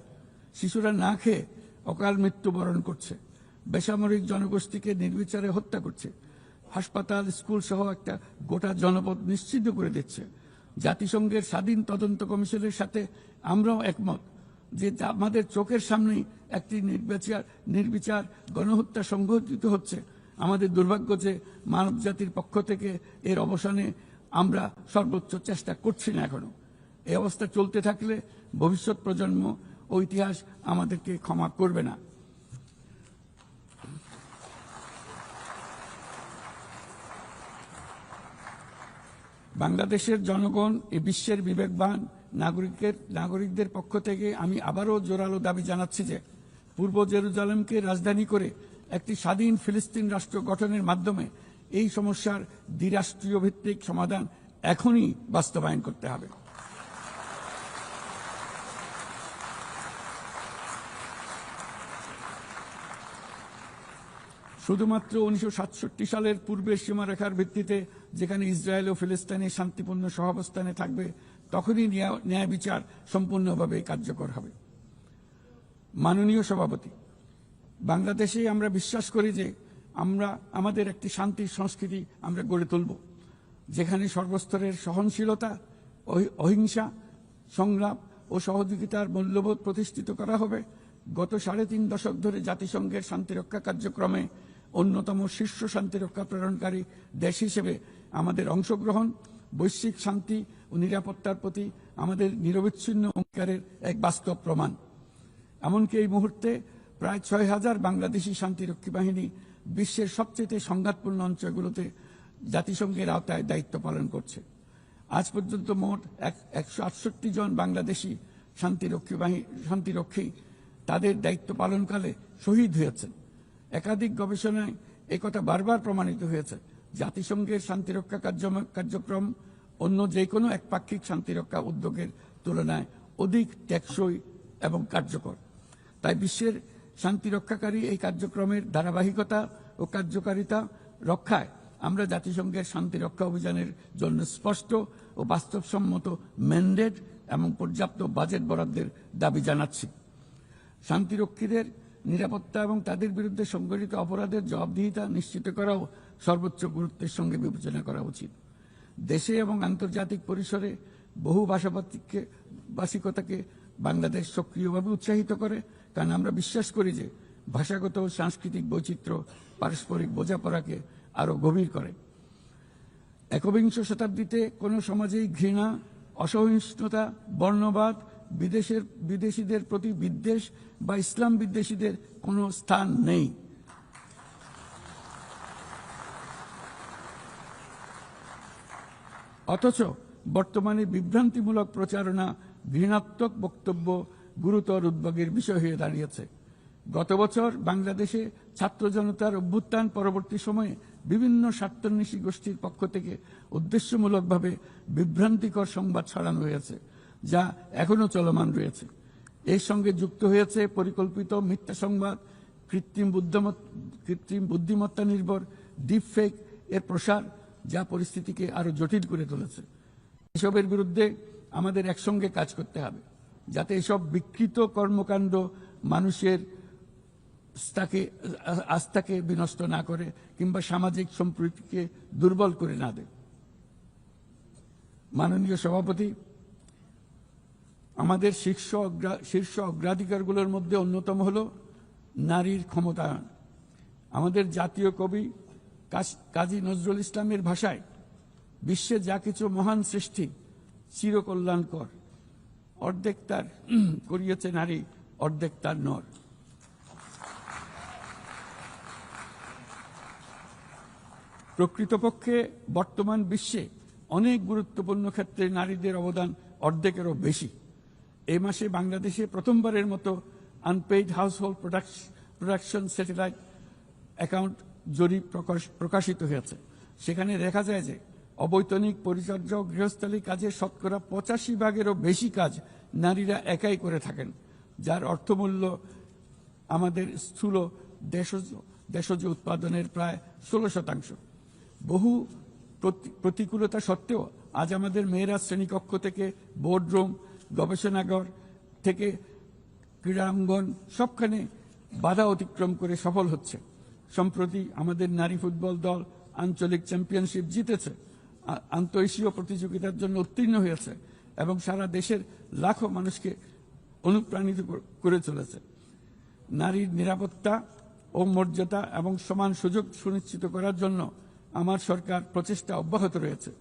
শিশুরা না খেয়ে অকাল মৃত্যুবরণ করছে, বেসামরিক জনগোষ্ঠীকে নির্বিচারে হত্যা করছে, হাসপাতাল, স্কুল সহ একটা গোটা জনপদ নিশ্চিহ্ন করে দিচ্ছে। জাতিসংঘের স্বাধীন তদন্ত কমিশনের সাথে আমরাও একমত যে আমাদের চোখের সামনেই একটি নির্বিচার গণহত্যা সংঘটিত হচ্ছে। আমাদের দুর্ভাগ্য যে মানব জাতির পক্ষ থেকে এর অবসানে আমরা সর্বোচ্চ চেষ্টা করছি না এখনো। এই অবস্থা চলতে থাকলে ভবিষ্যৎ প্রজন্ম ও ইতিহাস আমাদেরকে ক্ষমা করবে না। বাংলাদেশের জনগণ এ বিশ্বের বিবেকবান নাগরিকদের পক্ষ থেকে আমি আবারও জোরালো দাবি জানাচ্ছি যে পূর্ব জেরুজালেমকে রাজধানী করে একটি স্বাধীন ফিলিস্তিন রাষ্ট্র গঠনের মাধ্যমে এই সমস্যার দ্বিরাষ্ট্রীয় ভিত্তিক সমাধান এখনই বাস্তবায়ন করতে হবে। শুধুমাত্র 1967 সালের পূর্বের সীমারেখার ভিত্তিতে যেখানে ইসরায়েল ও ফিলিস্তিনের শান্তিপূর্ণ সহাবস্থানে থাকবে তখনই ন্যায় বিচার সম্পূর্ণভাবে কার্যকর হবে। মাননীয় সভাপতি, বাংলাদেশে আমরা বিশ্বাস করি যে আমাদের একটি শান্তির সংস্কৃতি আমরা গড়ে তুলব, যেখানে সর্বস্তরের সহনশীলতা, অহিংসা, সংলাপ ও সহযোগিতার মূল্যবোধ প্রতিষ্ঠিত করা হবে। গত 3.5 দশক ধরে জাতিসংঘের শান্তিরক্ষা কার্যক্রমে অন্যতম শীর্ষ শান্তিরক্ষা প্রেরণকারী দেশ হিসেবে আমাদের অংশগ্রহণ বৈশ্বিক শান্তি ও নিরাপত্তার প্রতি আমাদের নিরবিচ্ছিন্ন অঙ্গীকারের এক বাস্তব প্রমাণ। এমনকি এই মুহূর্তে প্রায় 6,000 বাংলাদেশি শান্তিরক্ষী বাহিনী বিশ্বের সবচেয়ে সংঘাতপূর্ণ অঞ্চলগুলোতে জাতিসংঘের আওতায় দায়িত্ব পালন করছে। আজ পর্যন্ত মোট 168 জন বাংলাদেশি শান্তিরক্ষী তাদের দায়িত্ব পালনকালে শহীদ হয়েছেন। একাধিক গবেষণায় একথা বারবার প্রমাণিত হয়েছে। জাতিসংঘের শান্তিরক্ষা কার্যক্রম অন্য যে কোনো একপাক্ষিক শান্তিরক্ষা উদ্যোগের তুলনায় অধিক টেকসই এবং কার্যকর। তাই বিশ্বের শান্তিরক্ষাকারী এই কার্যক্রমের ধারাবাহিকতা ও কার্যকারিতা রক্ষায় আমরা জাতিসংঘের শান্তিরক্ষা অভিযানের জন্য স্পষ্ট ও বাস্তবসম্মত ম্যান্ডেট এবং পর্যাপ্ত বাজেট বরাদ্দের দাবি জানাচ্ছি। শান্তিরক্ষীদের নিরাপত্তা এবং তাদের বিরুদ্ধে সংঘটিত অপরাধের জবাবদিহিতা নিশ্চিত করাও সর্বোচ্চ গুরুত্বের সঙ্গে বিবেচনা করা উচিত। দেশে এবং আন্তর্জাতিক পরিসরে বহু ভাষিকতাকে বাংলাদেশ সক্রিয়ভাবে উৎসাহিত করে, কারণ আমরা বিশ্বাস করি যে ভাষাগত ও সাংস্কৃতিক বৈচিত্র্য পারস্পরিক বোঝাপড়াকে আরো গভীর করে। একবিংশ শতাব্দীতে কোনো সমাজেই ঘৃণা, অসহিষ্ণুতা, বর্ণবাদ, বিদেশিদের প্রতি বিদ্বেষ বা ইসলাম বিদ্বেষীদের কোনো স্থান নেই। অথচ বর্তমানে বিভ্রান্তিমূলক প্রচারণা, ঘৃণাত্মক বক্তব্য গুরুতর উদ্বেগের বিষয় হয়ে দাঁড়িয়েছে। গত বছর বাংলাদেশে ছাত্র জনতার অভ্যুত্থান পরবর্তী সময়ে বিভিন্ন স্বার্থান্বেষী গোষ্ঠীর পক্ষ থেকে উদ্দেশ্যমূলকভাবে বিভ্রান্তিকর সংবাদ ছড়ানো হয়েছে, যা এখনো চলমান রয়েছে। এর সঙ্গে যুক্ত হয়েছে পরিকল্পিত মিথ্যা সংবাদ, কৃত্রিম বুদ্ধিমত্তা নির্ভর ডিপফেক এর প্রসার, যা পরিস্থিতিকে আরো জটিল করে তুলেছে। এসবের বিরুদ্ধে আমাদের একসঙ্গে কাজ করতে হবে, যাতে এসব বিকৃত কর্মকাণ্ড মানুষের আস্থাকে বিনষ্ট না করে কিংবা সামাজিক সম্প্রীতিকে দুর্বল করে না দেয়। মাননীয় সভাপতি, আমাদের শীর্ষ অগ্রাধিকারগুলোর মধ্যে অন্যতম হল নারীর ক্ষমতায়ন। আমাদের জাতীয় কবি কাজী নজরুল ইসলামের ভাষায়, বিশ্বে যা কিছু মহান সৃষ্টি চিরকল্যাণকর, অর্ধেক তার করিয়েছে নারী, অর্ধেক তার নর। প্রকৃতপক্ষে বর্তমান বিশ্বে অনেক গুরুত্বপূর্ণ ক্ষেত্রে নারীদের অবদান অর্ধেকেরও বেশি। এই মাসে বাংলাদেশে প্রথমবারের মতো unpaid household production satellite account জরিপ প্রকাশিত হয়েছে। সেখানে দেখা যায় যে অবৈতনিক পরিচর্যা ও গৃহস্থালী কাজের শতকরা 85%-এরও বেশি কাজ নারীরা একাই করে থাকেন, যার অর্থমূল্য আমাদের স্থূল দেশজ উৎপাদনের প্রায় 16%। বহু প্রতিকূলতা সত্ত্বেও আজ আমাদের মেয়েরা শ্রেণীকক্ষ থেকে বোর্ডরুম, গবেষণাগার থেকে ক্রীড়াঙ্গন সবখানে বাধা অতিক্রম করে সফল হচ্ছে। সম্প্রতি আমাদের নারী ফুটবল দল আঞ্চলিক চ্যাম্পিয়নশিপ জিতেছে, আন্তঃএশীয় প্রতিযোগিতার জন্য উত্তীর্ণ হয়েছে এবং সারা দেশের লাখো মানুষকে অনুপ্রাণিত করে চলেছে। নারীর নিরাপত্তা ও মর্যাদা এবং সমান সুযোগ সুনিশ্চিত করার জন্য আমার সরকার প্রচেষ্টা অব্যাহত রয়েছে।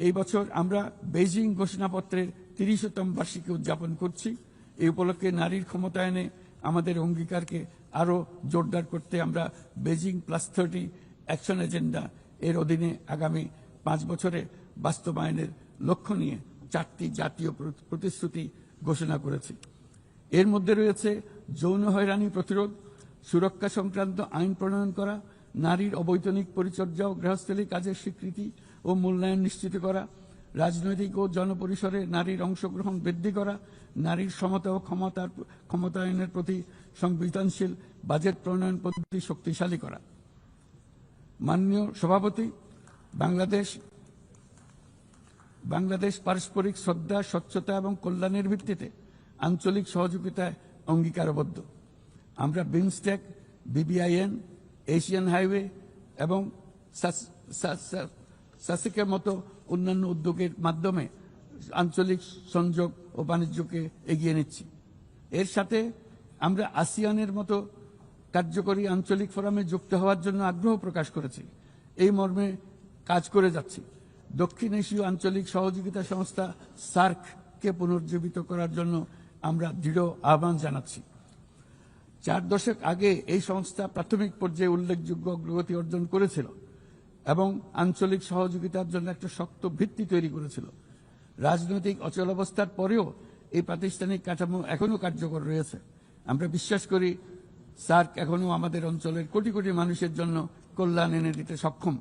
এই বছর আমরা বেইজিং ঘোষণাপত্রের ৩০তম বার্ষিকী উদযাপন করছি। এই উপলক্ষে নারীর ক্ষমতায়নে আমাদের অঙ্গীকারকে আরও জোরদার করতে আমরা বেইজিং +30 অ্যাকশন এজেন্ডা এর অধীনে আগামী 5 বছরে বাস্তবায়নের লক্ষ্য নিয়ে 4টি জাতীয় প্রতিশ্রুতি ঘোষণা করেছি। এর মধ্যে রয়েছে যৌন হয়রানি প্রতিরোধ, সুরক্ষা সংক্রান্ত আইন প্রণয়ন করা, নারীর অবৈতনিক পরিচর্যা ও গৃহস্থলী কাজের স্বীকৃতি ও মূল্যায়ন নিশ্চিত করা, রাজনৈতিক ও জনপরিসরে নারীর অংশগ্রহণ বৃদ্ধি করা, নারীর সমতা ও ক্ষমতায়নের প্রতি সংবেদনশীল বাজেট প্রণয়ন পদ্ধতি শক্তিশালী করা। মাননীয় সভাপতি, বাংলাদেশ পারস্পরিক শ্রদ্ধা, স্বচ্ছতা এবং কল্যাণের ভিত্তিতে আঞ্চলিক সহযোগিতায় অঙ্গীকারবদ্ধ। আমরা বিমস্টেক, BBIN, এশিয়ান হাইওয়ে এবং সাসিকের মতো অন্যান্য উদ্যোগের মাধ্যমে আঞ্চলিক সংযোগ ও বাণিজ্যকে এগিয়ে নিচ্ছি। এর সাথে আমরা আসিয়ানের মতো কার্যকরী আঞ্চলিক ফোরামে যুক্ত হওয়ার জন্য আগ্রহ প্রকাশ করেছি। এই মর্মে কাজ করে যাচ্ছি। দক্ষিণ এশীয় আঞ্চলিক সহযোগিতা সংস্থা SAARC-কে পুনর্জীবিত করার জন্য আমরা দৃঢ় আহ্বান জানাচ্ছি। 4 দশক আগে এই সংস্থা প্রাথমিক পর্যায়ে উল্লেখযোগ্য অগ্রগতি অর্জন করেছিল এবং আঞ্চলিক সহযোগিতার জন্য একটা শক্ত ভিত্তি তৈরি করেছিল। রাজনৈতিক অচলাবস্থার পরেও এই প্রাতিষ্ঠানিক কাঠামো এখনও কার্যকর রয়েছে। আমরা বিশ্বাস করি SAARC এখনও আমাদের অঞ্চলের কোটি কোটি মানুষের জন্য কল্যাণ এনে দিতে সক্ষম,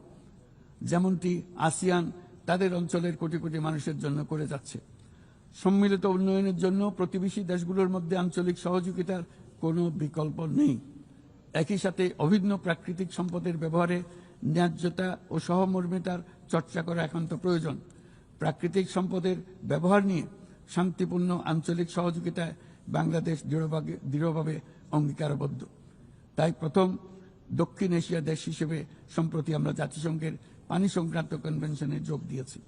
যেমনটি আসিয়ান তাদের অঞ্চলের কোটি কোটি মানুষের জন্য করে যাচ্ছে। সম্মিলিত উন্নয়নের জন্য প্রতিবেশী দেশগুলোর মধ্যে আঞ্চলিক সহযোগিতার কোনো বিকল্প নেই। একই সাথে অভিন্ন প্রাকৃতিক সম্পদের ব্যবহারে ন্যায্যতা ও সহমর্মিতার চর্চা করা একান্ত প্রয়োজন। প্রাকৃতিক সম্পদের ব্যবহার নিয়ে শান্তিপূর্ণ আঞ্চলিক সহযোগিতায় বাংলাদেশ দৃঢ়ভাবে অঙ্গীকারবদ্ধ। তাই প্রথম দক্ষিণ এশিয়া দেশ হিসেবে সম্প্রতি আমরা জাতিসংঘের পানি সংক্রান্ত কনভেনশনে যোগ দিয়েছি।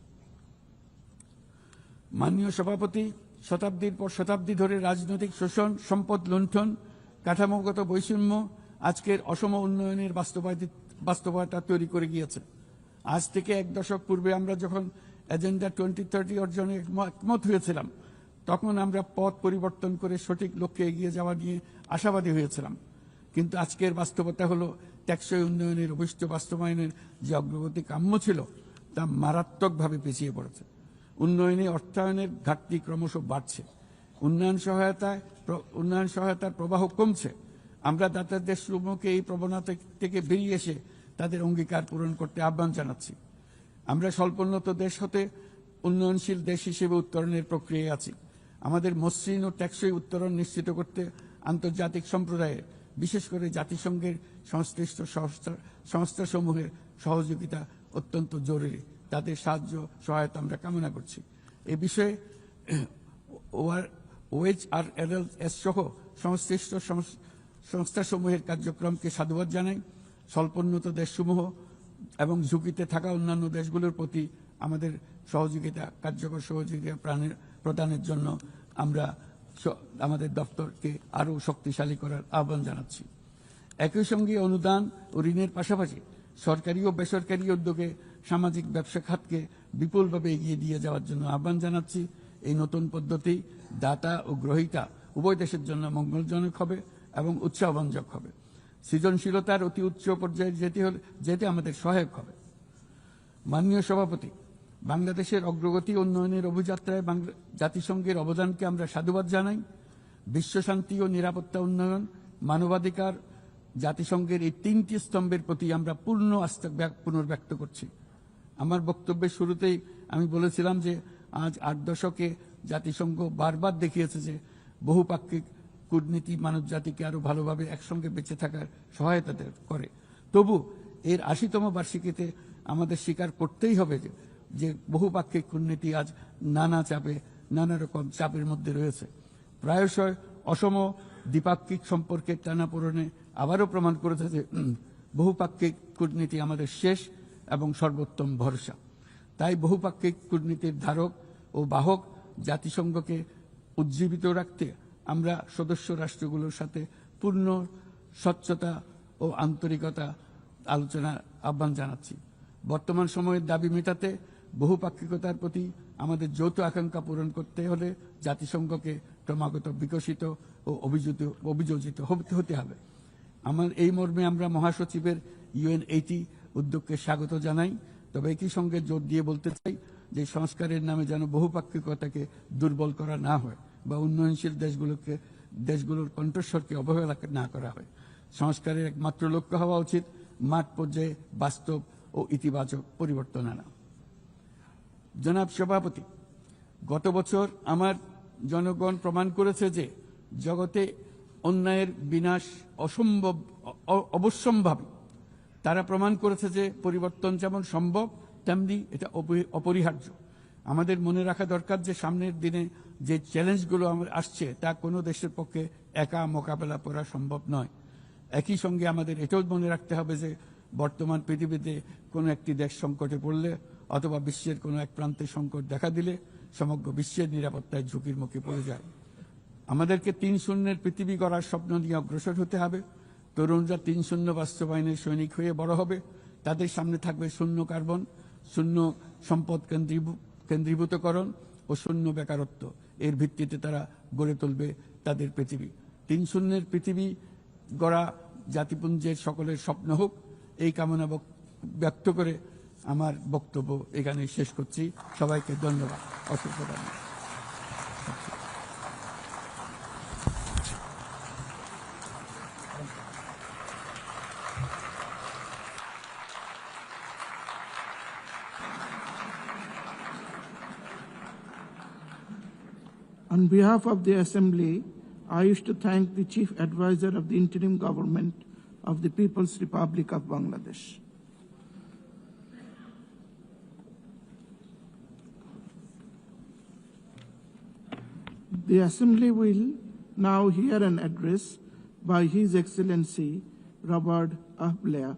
মাননীয় সভাপতি, শতাব্দীর পর শতাব্দী ধরে রাজনৈতিক শোষণ, সম্পদ লুণ্ঠন, কাঠামোগত বৈষম্য আজকের অসম উন্নয়নের বাস্তবতা তৈরি করে গিয়েছে। আজ থেকে 1 দশক পূর্বে আমরা যখন এজেন্ডা 2030 অর্জনে একমত হয়েছিলাম, তখন আমরা পথ পরিবর্তন করে সঠিক লক্ষ্যে এগিয়ে যাওয়া নিয়ে আশাবাদী হয়েছিলাম। কিন্তু আজকের বাস্তবতা হলো টেকসই উন্নয়নের অভিষ্ট বাস্তবায়নের যে অগ্রগতি কাম্য ছিল তা মারাত্মকভাবে পিছিয়ে পড়েছে। উন্নয়নে অর্থায়নের ঘাটতি ক্রমশ বাড়ছে। উন্নয়ন সহায়তার প্রবাহ কমছে। আমরা দাতা দেশসমূহকে এই প্রবণতা থেকে বেরিয়ে এসে তাদের অঙ্গীকার পূরণ করতে আহ্বান জানাচ্ছি। আমরা স্বল্পোন্নত দেশ হতে উন্নয়নশীল দেশ হিসেবে উত্তরণের প্রক্রিয়ায় আছি। আমাদের মসৃণ ও টেকসই উত্তরণ নিশ্চিত করতে আন্তর্জাতিক সম্প্রদায়ের, বিশেষ করে জাতিসংঘের সংশ্লিষ্ট সংস্থাসমূহের সহযোগিতা অত্যন্ত জরুরি। তাদের সাহায্য সহায়তা আমরা কামনা করছি। এ বিষয়ে OHRLS সহ সংশ্লিষ্ট সংস্থাসমূহের কার্যক্রমকে সাধুবাদ জানাই। স্বল্পোন্নত দেশসমূহ এবং ঝুঁকিতে থাকা অন্যান্য দেশগুলোর প্রতি আমাদের কার্যকর সহযোগিতা প্রদানের জন্য আমরা আমাদের দপ্তরকে আরও শক্তিশালী করার আহ্বান জানাচ্ছি। একই সঙ্গে অনুদান ও ঋণের পাশাপাশি সরকারি ও বেসরকারি উদ্যোগে সামাজিক ব্যবসা খাতকে বিপুলভাবে এগিয়ে দিয়ে যাওয়ার জন্য আহ্বান জানাচ্ছি। এই নতুন পদ্ধতি দাতা ও গ্রহীতা উভয় দেশের জন্য মঙ্গলজনক হবে এবং উৎসাহব্যঞ্জক হবে। সৃজনশীলতার অতি উচ্চ পর্যায়ে যেতে আমাদের সহায়ক হবে। মাননীয় সভাপতি, বাংলাদেশের অগ্রগতি উন্নয়নের অভিযাত্রায় জাতিসংঘের অবদানকে আমরা সাধুবাদ জানাই। বিশ্বশান্তি ও নিরাপত্তা উন্নয়ন, মানবাধিকার, জাতিসংঘের এই 3টি স্তম্ভের প্রতি আমরা পূর্ণ আস্থা পুনর্ব্যক্ত করছি। আমার বক্তব্যের শুরুতেই আমি বলেছিলাম যে আজ 8 দশকে জাতিসংঘ বারবার দেখিয়েছে যে বহুপাক্ষিক কূটনীতি মানব জাতিকে আরো ভালোভাবে একসঙ্গে বেঁচে থাকার সহায়তা করে। তবু এর 80তম বার্ষিকীতে আমাদের স্বীকার করতেই হবে যে বহুপাক্ষিক কূটনীতি আজ নানা চাপে, নানা রকম চাপের মধ্যে রয়েছে। প্রায়শই অসম দ্বিপাক্ষিক সম্পর্কের টানাপোড়েনে আবারও প্রমাণ করেছে যে বহুপাক্ষিক কূটনীতি আমাদের শেষ এবং সর্বোত্তম ভরসা। তাই বহুপাক্ষিক কূটনীতির ধারক ও বাহক জাতিসংঘকে উজ্জীবিত রাখতে আমরা সদস্য রাষ্ট্রগুলোর সাথে পূর্ণ স্বচ্ছতা ও আন্তরিকতা আলোচনার আহ্বান জানাচ্ছি। বর্তমান সময়ের দাবি মেটাতে বহুপাক্ষিকতার প্রতি আমাদের যৌথ আকাঙ্ক্ষা পূরণ করতে হলে জাতিসংঘকে ক্রমাগত বিকশিত ও অভিযোজিত হতে হবে। আমার এই মর্মে আমরা মহাসচিবের UN80 উদ্যোগকে স্বাগত জানাই। তবে একই সঙ্গে জোর দিয়ে বলতে চাই যে সংস্কারের নামে যেন বহুপাক্ষিকতাকে দুর্বল করা না হয় বা উন্নয়নশীল দেশগুলোর কণ্ঠস্বরকে অবহেলা না করা হয়। সংস্কারের একমাত্র লক্ষ্য হওয়া উচিত মাঠ পর্যায়ে বাস্তব ও ইতিবাচক পরিবর্তন আনা। জনাব সভাপতি, গত বছর আমার জনগণ প্রমাণ করেছে যে জগতে অন্যায়ের বিনাশ অবশ্যম্ভাবী। তারা প্রমাণ করেছে যে পরিবর্তন যেমন সম্ভব তেমনি এটা অপরিহার্য। আমাদের মনে রাখা দরকার যে সামনের দিনে যে চ্যালেঞ্জগুলো আমার আসছে তা কোনো দেশের পক্ষে একা মোকাবেলা করা সম্ভব নয়। একই সঙ্গে আমাদের এটাও মনে রাখতে হবে যে বর্তমান পৃথিবীতে কোনো একটি দেশ সংকটে পড়লে অথবা বিশ্বের কোনো এক প্রান্তে সংকট দেখা দিলে সমগ্র বিশ্বের নিরাপত্তায় ঝুঁকির মুখে পড়ে যায়। আমাদেরকে 3-0 পৃথিবী গড়ার স্বপ্ন নিয়ে অগ্রসর হতে হবে। তরুণরা 3-0 বাস্তবায়নের সৈনিক হয়ে বড় হবে। তাদের সামনে থাকবে শূন্য কার্বন, শূন্য সম্পদ কেন্দ্রীভূতকরণ ও শূন্য বেকারত্ব। এর ভিত্তিতে তারা গড়ে তুলবে তাদের পৃথিবী। 3-0 পৃথিবী গড়া জাতিপুঞ্জের সকলের স্বপ্ন হোক, এই কামনা ব্যক্ত করে আমার বক্তব্য এখানে শেষ করছি। সবাইকে ধন্যবাদ, অসংখ্য ধন্যবাদ। On behalf of the Assembly, I wish to thank the Chief Advisor of the Interim Government of the People's Republic of Bangladesh. The Assembly will now hear an address by His Excellency Robert Ahlea,